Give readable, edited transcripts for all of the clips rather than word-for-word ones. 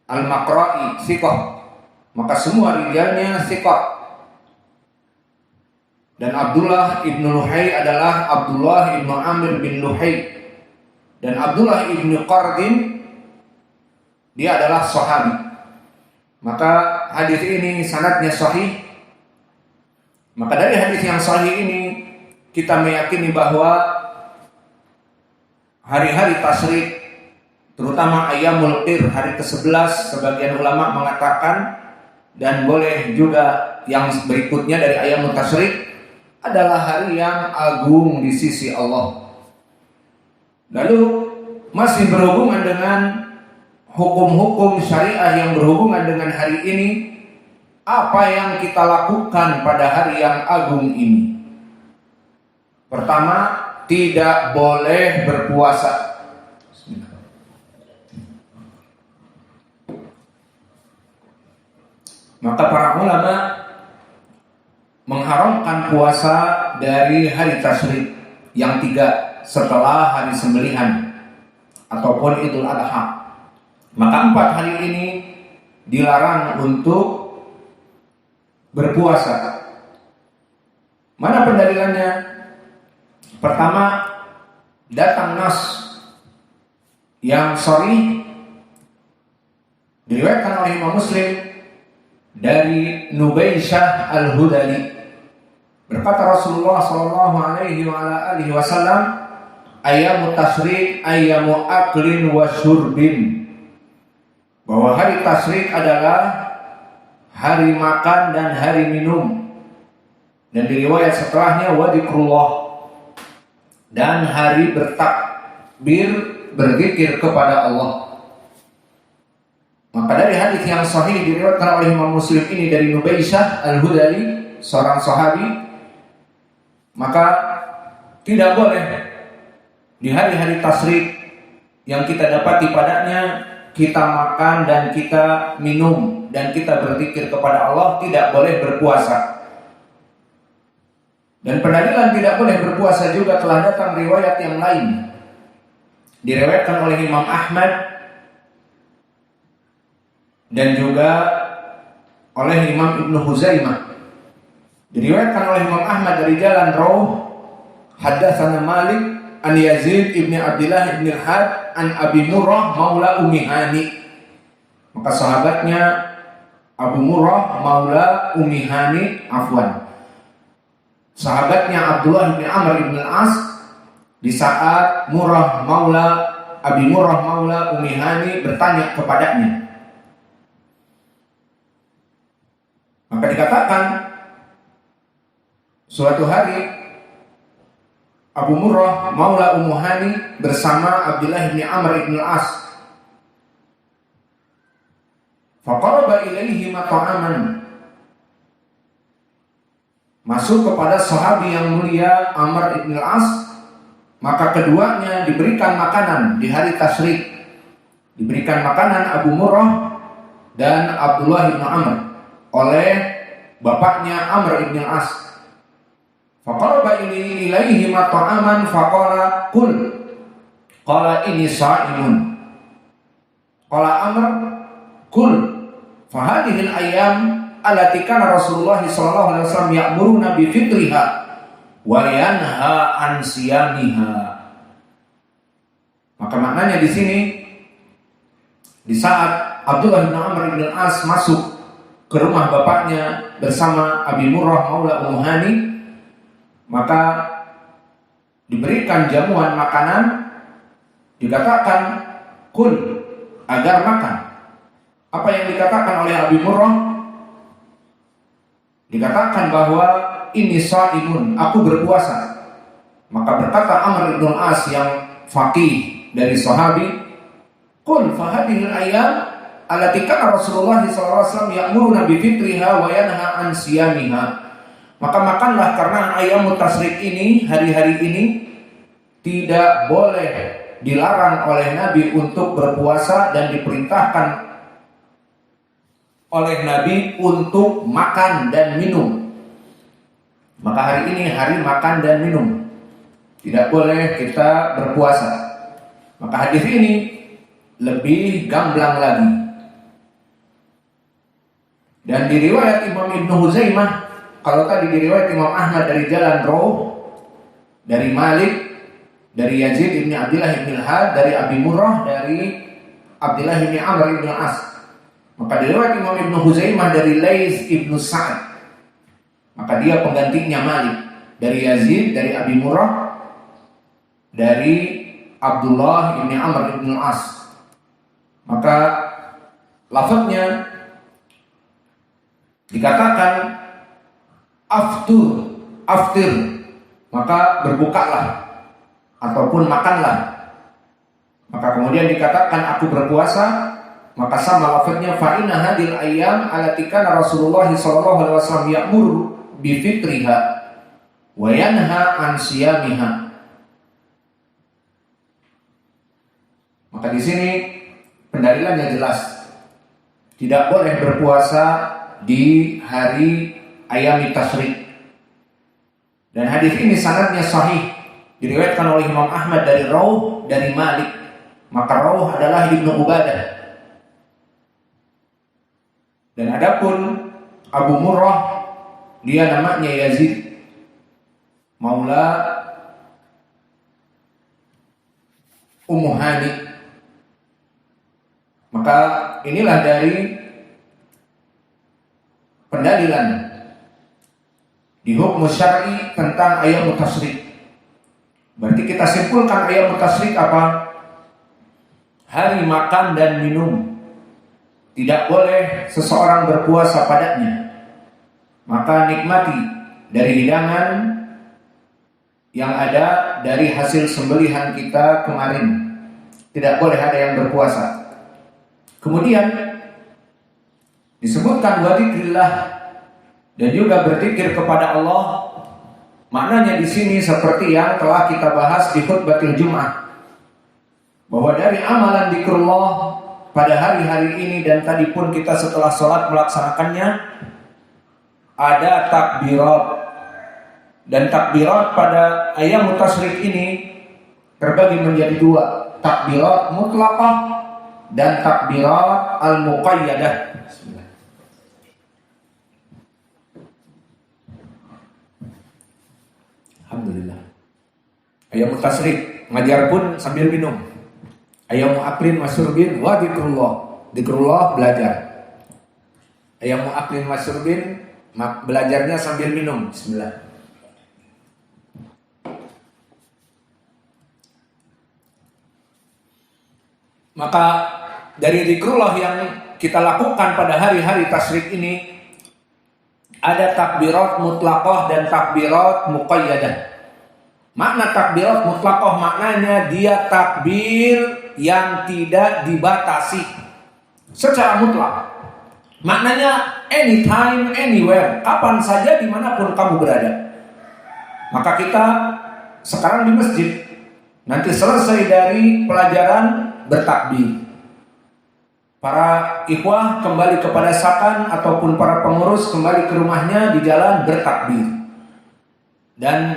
Al-Maqra'i thiqah, maka semua rijalnya thiqah. Dan Abdullah ibnu Luhai adalah Abdullah ibnu Amir bin Luhai. Dan Abdullah ibnu Qardin dia adalah sahabi. Maka hadis ini sanadnya sahih. Maka dari hadis yang sahih ini kita meyakini bahwa hari-hari tasyrik, terutama Ayyamul Qir, hari ke-11, sebagian ulama mengatakan, dan boleh juga yang berikutnya dari Ayyamul Tasyrik, adalah hari yang agung di sisi Allah. Lalu masih berhubungan dengan hukum-hukum syariah yang berhubungan dengan hari ini, apa yang kita lakukan pada hari yang agung ini? Pertama, tidak boleh berpuasa. Maka para ulama mengharamkan puasa dari hari tasyrik yang 3 setelah hari sembelihan ataupun Idul Adha. Maka 4 hari ini dilarang untuk berpuasa. Mana pendalilannya? Pertama, datang nas yang sahih diriwayatkan oleh Imam Muslim dari Nubaysyah Al-Hudali. Berkata Rasulullah sallallahu alaihi wasallam, "Ayyamut tasyrik ayyamu aklin wa syurbin." Bahwa hari tasyrik adalah hari makan dan hari minum. Dan di riwayat setelahnya wa dzikrullah, dan hari bertakbir, berzikir kepada Allah. Maka dari hadis yang sahih diriwayatkan oleh Imam Muslim ini dari Nubaysyah Al-Hudali, seorang sahabi, maka tidak boleh di hari-hari tasyrik yang kita dapati padanya kita makan dan kita minum dan kita berzikir kepada Allah, tidak boleh berpuasa. Dan pendalilan tidak boleh berpuasa juga telah datang riwayat yang lain. Diriwayatkan oleh Imam Ahmad dan juga oleh Imam Ibnu Huzaimah. Diriwayatkan oleh Imam Ahmad dari jalan Rawh, haddatsana Malik an Yazid ibn Abdullah ibn Al-Had an Abi Murrah maula Ummi Hani. Maka sahabatnya Abu Murrah maula Ummi Hani, sahabatnya Abdullah bin Amr bin Al-As di saat Abi Murrah maula Ummi Hani bertanya kepadanya. Maka dikatakan suatu hari Abu Murrah maula Ummu Hani bersama Abdullah bin Amr bin Al-As. Faqaraba ilaihi mat'aman. Masuk kepada sahabi yang mulia Amr bin Al-As, maka keduanya diberikan makanan di hari tasyrik. Diberikan makanan Abu Murrah dan Abdullah bin Amr oleh bapaknya Amr bin Al-As. Faqaraba ilaihi mat'aman faqala qul. Qala inni sha'imun. Qala Amr qul fa hadhihi al-ayyam allati kana Rasulullah sallallahu alaihi wasallam ya'muruna bi fitriha wa yanha an siyamiha. Maka maknanya di sini, di saat Abdullah bin Amr bin Al-As masuk ke rumah bapaknya bersama Abi Murrah maula Ummu Hani, maka diberikan jamuan makanan, dikatakan kul, agar makan. Apa yang dikatakan oleh Abi Murrah? Dikatakan bahwa ini sha'imun, aku berpuasa. Maka berkata Amr bin Al-As yang faqih dari sahabi, qul fa hadhihi al-ayyam allati kana Rasulullah sallallahu alaihi wasallam ya'muruna bi fitriha wa yanha an siyamiha. Maka makanlah karena ayyamut tasyrik ini, hari-hari ini tidak boleh dilarang oleh Nabi untuk berpuasa dan diperintahkan oleh Nabi untuk makan dan minum. Maka hari ini hari makan dan minum, tidak boleh kita berpuasa. Maka hadis ini lebih gamblang lagi. Dan di riwayat Imam Ibnu Huzaimah, kalau tadi di riwayat Imam Ahmad dari jalan Rawh, dari Malik, dari Yazid ibn Abdullah ibn Al-Had, dari Abi Murrah, dari Abdullah ibn Amr ibn As. Maka di riwayat Imam Ibnu Huzaimah dari Laits ibn Sa'ad, maka dia penggantinya Malik. Dari Yazid, dari Abi Murrah, dari Abdullah ibn Amr ibn As. Maka lafadznya dikatakan aftir, maka berbukalah ataupun makanlah. Maka kemudian dikatakan aku berpuasa, maka sama lafadznya fa inna hadil ayyam allati kana Rasulullah sallallahu alaihi wasallam ya'muru bi fitriha wa yanha an siyamiha. Maka di sini pendalilannya jelas. Tidak boleh berpuasa di hari ayam tasyrik. Dan hadis ini sanadnya sahih, diriwayatkan oleh Imam Ahmad dari Rawh, dari Malik. Maka Rawh adalah Ibnu Ubadah. Dan adapun Abu Murrah, dia namanya Yazid, maula Ummu Hani. Maka inilah dari pendalilan di hukum syar'i tentang ayam tasyrik. Berarti kita simpulkan ayam tasyrik apa? Hari makan dan minum. Tidak boleh seseorang berpuasa padanya. Maka nikmati dari hidangan yang ada dari hasil sembelihan kita kemarin. Tidak boleh ada yang berpuasa. Kemudian disebutkan wa dzikrillah, dan juga berzikir kepada Allah. Maknanya di sini seperti yang telah kita bahas di khutbatul Jumat, bahwa dari amalan dzikrullah pada hari-hari ini dan tadi pun kita setelah sholat melaksanakannya, ada takbirat. Dan takbirat pada ayam tasyrik ini terbagi menjadi dua, takbirat mutlaqah dan takbirat al-muqayyadah. Bismillah. Alhamdulillah. Ayam tasyrik ngajar pun sambil minum. Ayam aklin masyurbin wa dzikrullah. Dzikrullah belajar. Ayam aklin masyurbin belajarnya sambil minum. Bismillah. Maka dari dzikrullah yang kita lakukan pada hari-hari tasyrik ini ada takbirat mutlaqah dan takbirat muqayyadah. Makna takbirat mutlaqah maknanya dia takbir yang tidak dibatasi secara mutlak. Maknanya anytime, anywhere, kapan saja, dimanapun kamu berada. Maka kita sekarang di masjid, nanti selesai dari pelajaran bertakbir. Para ikhwah kembali kepada sakan ataupun para pengurus kembali ke rumahnya di jalan bertakbir. Dan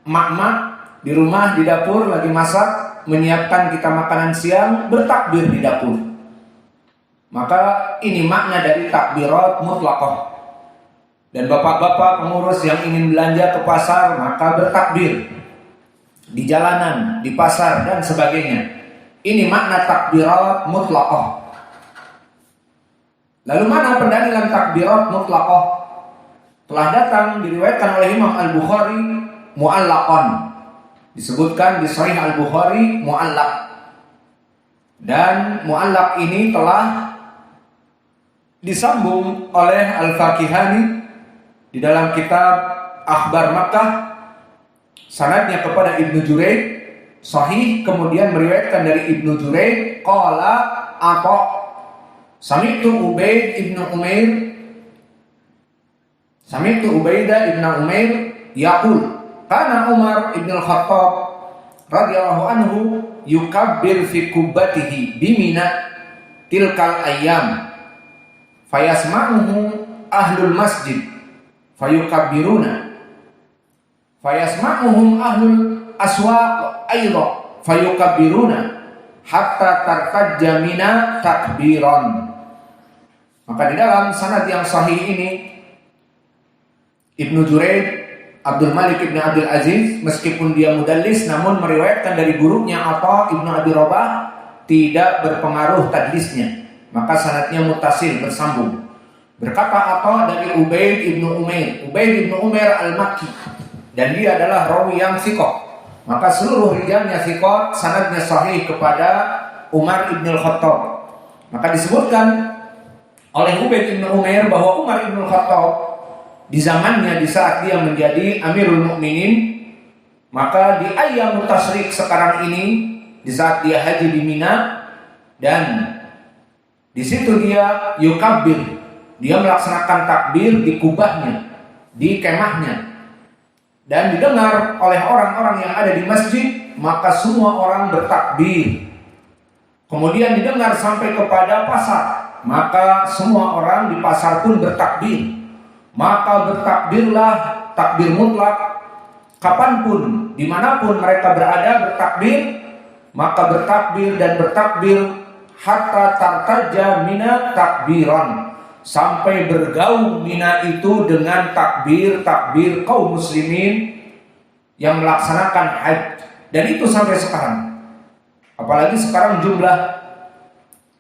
mak-mak di rumah di dapur lagi masak, menyiapkan kita makanan siang, bertakbir di dapur. Maka ini makna dari takbirat mutlaqah. Dan bapak-bapak pengurus yang ingin belanja ke pasar, maka bertakbir di jalanan, di pasar dan sebagainya. Ini makna takbirat mutlaqah. Lalu mana pendalilan takbirat mutlaqah? Telah datang diriwayatkan oleh Imam Al-Bukhari mu'allaqan. Disebutkan di Sahih Al-Bukhari mu'allaq. Dan mu'allaq ini telah disambung oleh Al-Fakihani di dalam kitab Akhbar Makkah, sanadnya kepada Ibnu Jurayj sahih, kemudian meriwayatkan dari Ibnu Jurayj qala Atha sami'tu Ubaidah ibn Umair yaqul kana Umar ibn al-Khattab radhiyallahu anhu yukabbir fi kubbatihi bimina tilkal ayyam fayasma'uhu ahlul masjid fayukabbiruna fayasma'uhum ahlul aswaq aidha fayukabbiruna hatta tartajja mina takbiran. Maka di dalam sanad yang sahih ini Ibnu Juraid Abdul Malik Ibnu Abdul Aziz meskipun dia mudallis namun meriwayatkan dari gurunya Atha Ibnu Abi Rabah tidak berpengaruh tadlisnya, maka sanadnya muttasil bersambung. Berkata Atha dari Ubaid Ibnu Umair, Ubaid Ibnu Umair Al-Makki, dan dia adalah rawi yang thiqah, maka seluruh rijalnya thiqah, sanadnya sahih kepada Umar Ibn Al-Khattab. Maka disebutkan oleh Ubaid Ibnu Umair bahwa Umar Ibn Al-Khattab di zamannya di saat dia menjadi Amirul Mukminin, maka di ayyamut tasyrik sekarang ini, di saat dia haji di Mina, dan di situ dia yukabbir, dia melaksanakan takbir di kubahnya, di kemahnya, dan didengar oleh orang-orang yang ada di masjid, maka semua orang bertakbir. Kemudian didengar sampai kepada pasar, maka semua orang di pasar pun bertakbir. Maka bertakbirlah takbir mutlak, kapanpun, dimanapun mereka berada bertakbir, maka bertakbir dan bertakbir hatta tartaja mina takbiran, sampai bergaung Mina itu dengan takbir kaum muslimin yang melaksanakan haji. Dan itu sampai sekarang. Apalagi sekarang jumlah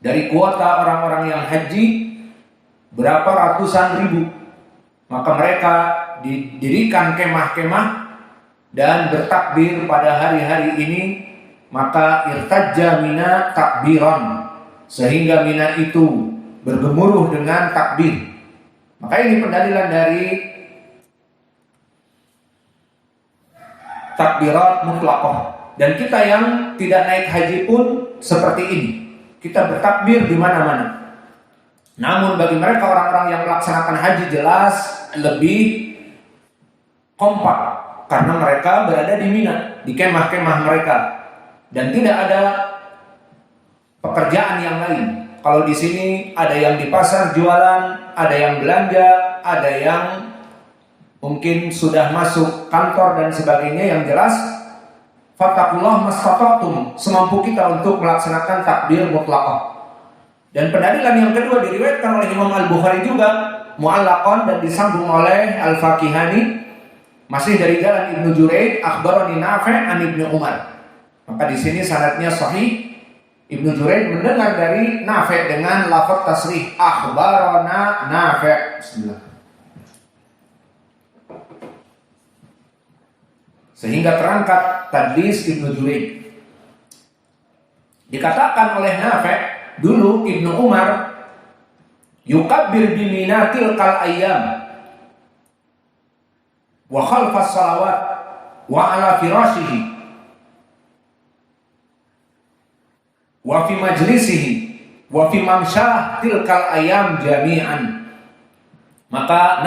dari kuota orang-orang yang haji berapa ratusan ribu, maka mereka didirikan kemah-kemah dan bertakbir pada hari-hari ini, maka irtajja Mina takbiran, sehingga Mina itu bergemuruh dengan takbir. Maka ini pendalilan dari takbirat mutlaqah. Dan kita yang tidak naik haji pun seperti ini, kita bertakbir di mana-mana. Namun bagi mereka orang-orang yang melaksanakan haji jelas lebih kompak, karena mereka berada di Mina, di kemah-kemah mereka, dan tidak ada pekerjaan yang lain. Kalau di sini ada yang di pasar jualan, ada yang belanja, ada yang mungkin sudah masuk kantor dan sebagainya. Yang jelas fattakullah mastata'tum, semampu kita untuk melaksanakan takbir mutlaqah. Dan pendalilan yang kedua diriwayatkan oleh Imam Al-Bukhari juga mu'allaqan dan disambung oleh Al-Fakihani, masih dari jalan Ibnu Juraid akhbarani Nafi' an Ibnu Umar. Maka di sini sanadnya sahih. Ibnu Juraid mendengar dari Nafi' dengan lafaz tasrih akhbarana Nafi'. Bismillah. Sehingga terangkat tadlis Ibnu Juraid. Dikatakan oleh Nafi' dulu Ibnu Umar yukabbir bi Mina tilkal ayyam wa khalfas salawat wa ala firashihi wa fi majlisihi wa fi mamsyah tilkal ayyam jami'an. Maka